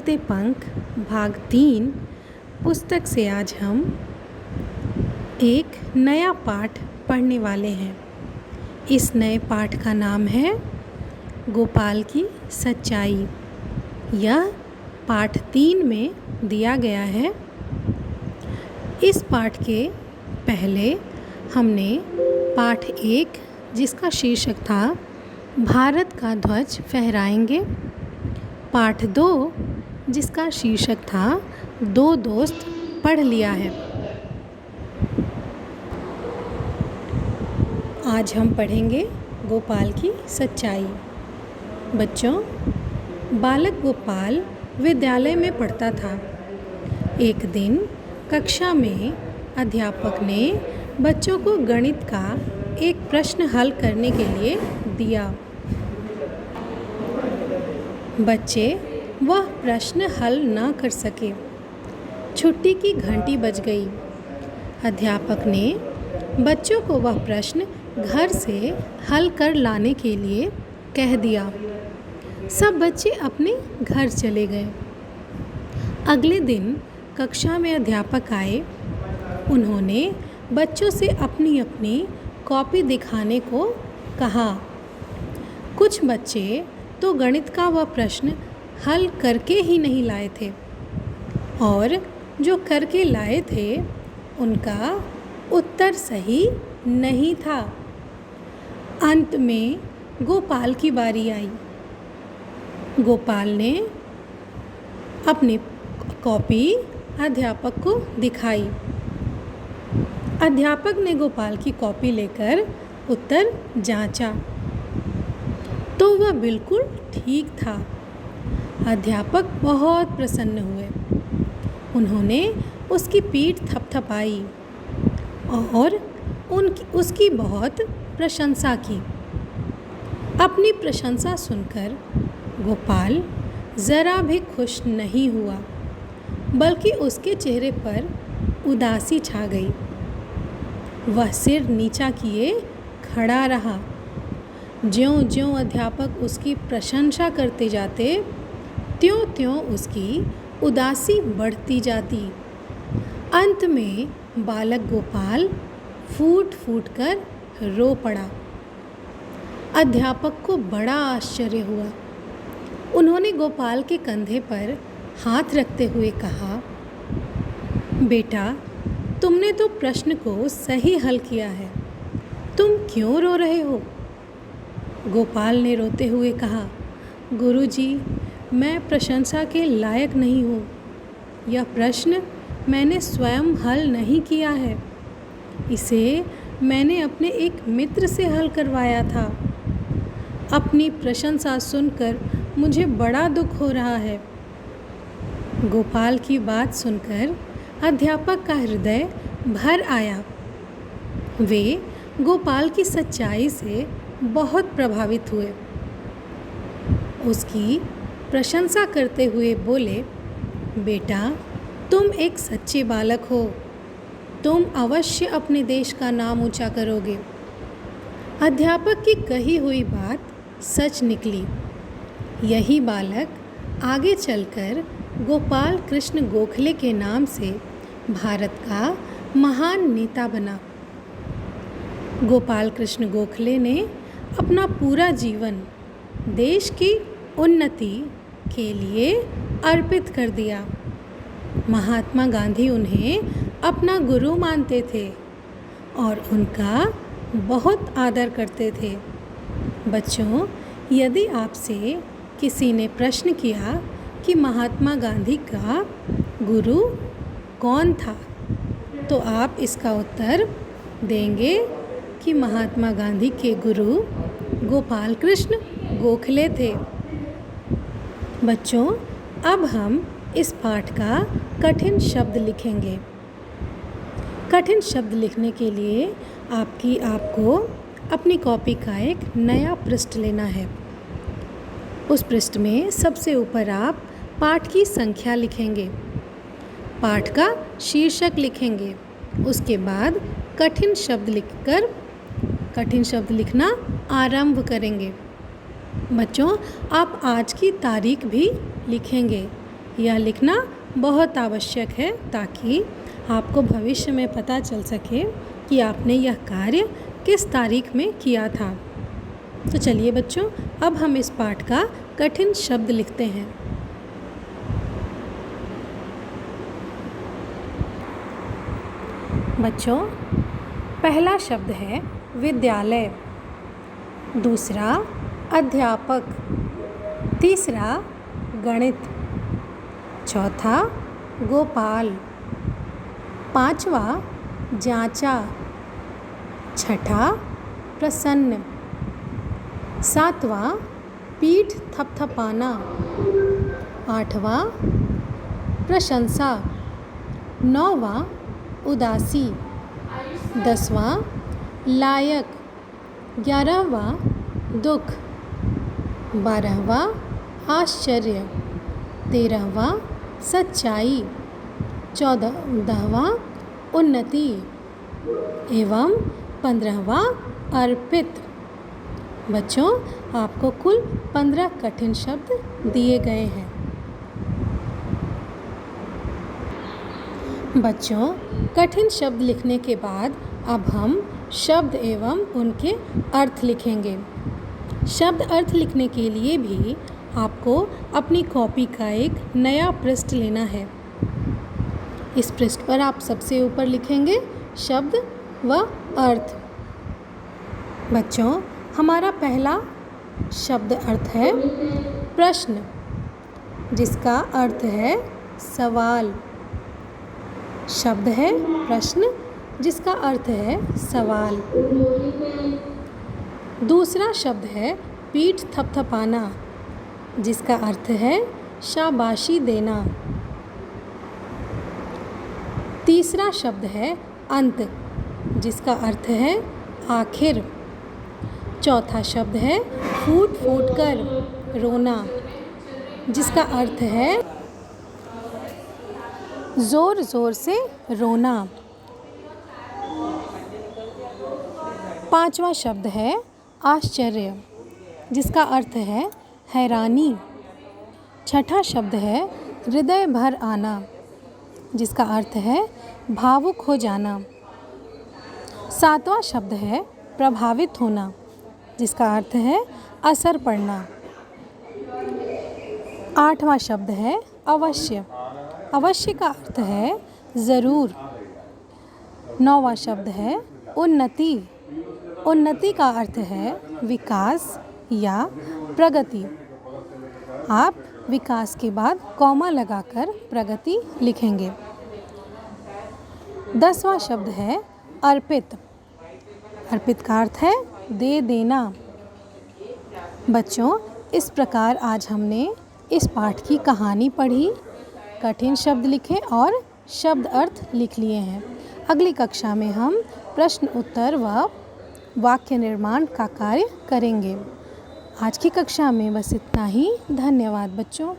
उड़ते पंख भाग 3 पुस्तक से आज हम एक नया पाठ पढ़ने वाले हैं। इस नए पाठ का नाम है गोपाल की सच्चाई। यह पाठ 3 में दिया गया है। इस पाठ के पहले हमने पाठ 1 जिसका शीर्षक था भारत का ध्वज फहराएंगे, पाठ 2 जिसका शीर्षक था दो दोस्त पढ़ लिया है। आज हम पढ़ेंगे गोपाल की सच्चाई। बच्चों, बालक गोपाल विद्यालय में पढ़ता था। एक दिन कक्षा में अध्यापक ने बच्चों को गणित का एक प्रश्न हल करने के लिए दिया। बच्चे वह प्रश्न हल न कर सके। छुट्टी की घंटी बज गई। अध्यापक ने बच्चों को वह प्रश्न घर से हल कर लाने के लिए कह दिया। सब बच्चे अपने घर चले गए। अगले दिन कक्षा में अध्यापक आए। उन्होंने बच्चों से अपनी अपनी कॉपी दिखाने को कहा। कुछ बच्चे तो गणित का वह प्रश्न हल करके ही नहीं लाए थे और जो करके लाए थे उनका उत्तर सही नहीं था। अंत में गोपाल की बारी आई। गोपाल ने अपनी कॉपी अध्यापक को दिखाई। अध्यापक ने गोपाल की कॉपी लेकर उत्तर जांचा तो वह बिल्कुल ठीक था। अध्यापक बहुत प्रसन्न हुए। उन्होंने उसकी पीठ थपथपाई और उसकी बहुत प्रशंसा की। अपनी प्रशंसा सुनकर गोपाल ज़रा भी खुश नहीं हुआ, बल्कि उसके चेहरे पर उदासी छा गई। वह सिर नीचा किए खड़ा रहा। ज्यों-ज्यों अध्यापक उसकी प्रशंसा करते जाते, त्यों-त्यों उसकी उदासी बढ़ती जाती। अंत में बालक गोपाल फूट-फूट कर रो पड़ा। अध्यापक को बड़ा आश्चर्य हुआ। उन्होंने गोपाल के कंधे पर हाथ रखते हुए कहा, बेटा, तुमने तो प्रश्न को सही हल किया है। तुम क्यों रो रहे हो? गोपाल ने रोते हुए कहा, गुरुजी, मैं प्रशंसा के लायक नहीं हूँ। यह प्रश्न मैंने स्वयं हल नहीं किया है। इसे मैंने अपने एक मित्र से हल करवाया था। अपनी प्रशंसा सुनकर मुझे बड़ा दुख हो रहा है। गोपाल की बात सुनकर अध्यापक का हृदय भर आया। वे गोपाल की सच्चाई से बहुत प्रभावित हुए। उसकी प्रशंसा करते हुए बोले, बेटा, तुम एक सच्चे बालक हो। तुम अवश्य अपने देश का नाम ऊंचा करोगे। अध्यापक की कही हुई बात सच निकली। यही बालक आगे चलकर गोपाल कृष्ण गोखले के नाम से भारत का महान नेता बना। गोपाल कृष्ण गोखले ने अपना पूरा जीवन देश की उन्नति के लिए अर्पित कर दिया। महात्मा गांधी उन्हें अपना गुरु मानते थे और उनका बहुत आदर करते थे। बच्चों, यदि आपसे किसी ने प्रश्न किया कि महात्मा गांधी का गुरु कौन था, तो आप इसका उत्तर देंगे कि महात्मा गांधी के गुरु गोपाल कृष्ण गोखले थे। बच्चों, अब हम इस पाठ का कठिन शब्द लिखेंगे। कठिन शब्द लिखने के लिए आपको अपनी कॉपी का एक नया पृष्ठ लेना है। उस पृष्ठ में सबसे ऊपर आप पाठ की संख्या लिखेंगे, पाठ का शीर्षक लिखेंगे। उसके बाद कठिन शब्द लिखना आरंभ करेंगे। बच्चों, आप आज की तारीख भी लिखेंगे यह लिखना बहुत आवश्यक है ताकि आपको भविष्य में पता चल सके कि आपने यह कार्य किस तारीख में किया था। तो चलिए बच्चों, अब हम इस पाठ का कठिन शब्द लिखते हैं। बच्चों, पहला शब्द है विद्यालय, दूसरा अध्यापक, तीसरा गणित, चौथा गोपाल, पांचवा जांचा, छठा प्रसन्न, सातवां पीठ थपथपाना, आठवां प्रशंसा, नौवां उदासी, 10वां लायक, 11वां दुख, 12वां आश्चर्य, 13वां सच्चाई, 14वां उन्नति एवं 15वां अर्पित। बच्चों, आपको कुल 15 कठिन शब्द दिए गए हैं। बच्चों, कठिन शब्द लिखने के बाद अब हम शब्द एवं उनके अर्थ लिखेंगे। शब्द अर्थ लिखने के लिए भी आपको अपनी कॉपी का एक नया पृष्ठ लेना है। इस पृष्ठ पर आप सबसे ऊपर लिखेंगे शब्द व अर्थ। बच्चों, हमारा पहला शब्द अर्थ है प्रश्न, जिसका अर्थ है सवाल। शब्द है प्रश्न, जिसका अर्थ है सवाल। दूसरा शब्द है पीठ थपथपाना, जिसका अर्थ है शाबाशी देना। तीसरा शब्द है अंत, जिसका अर्थ है आखिर। चौथा शब्द है फूट फूट कर रोना, जिसका अर्थ है ज़ोर ज़ोर से रोना। पांचवा शब्द है आश्चर्य, जिसका अर्थ है हैरानी। छठा शब्द है हृदय भर आना, जिसका अर्थ है भावुक हो जाना। सातवां शब्द है प्रभावित होना, जिसका अर्थ है असर पड़ना। आठवां शब्द है अवश्य। अवश्य का अर्थ है ज़रूर। नौवां शब्द है उन्नति। उन्नति का अर्थ है विकास या प्रगति। आप विकास के बाद कॉमा लगाकर प्रगति लिखेंगे। 10वां शब्द है अर्पित। अर्पित का अर्थ है दे देना। बच्चों, इस प्रकार आज हमने इस पाठ की कहानी पढ़ी, कठिन शब्द लिखे और शब्द अर्थ लिख लिए हैं। अगली कक्षा में हम प्रश्न उत्तर व वाक्य निर्माण का कार्य करेंगे। आज की कक्षा में बस इतना ही। धन्यवाद बच्चों।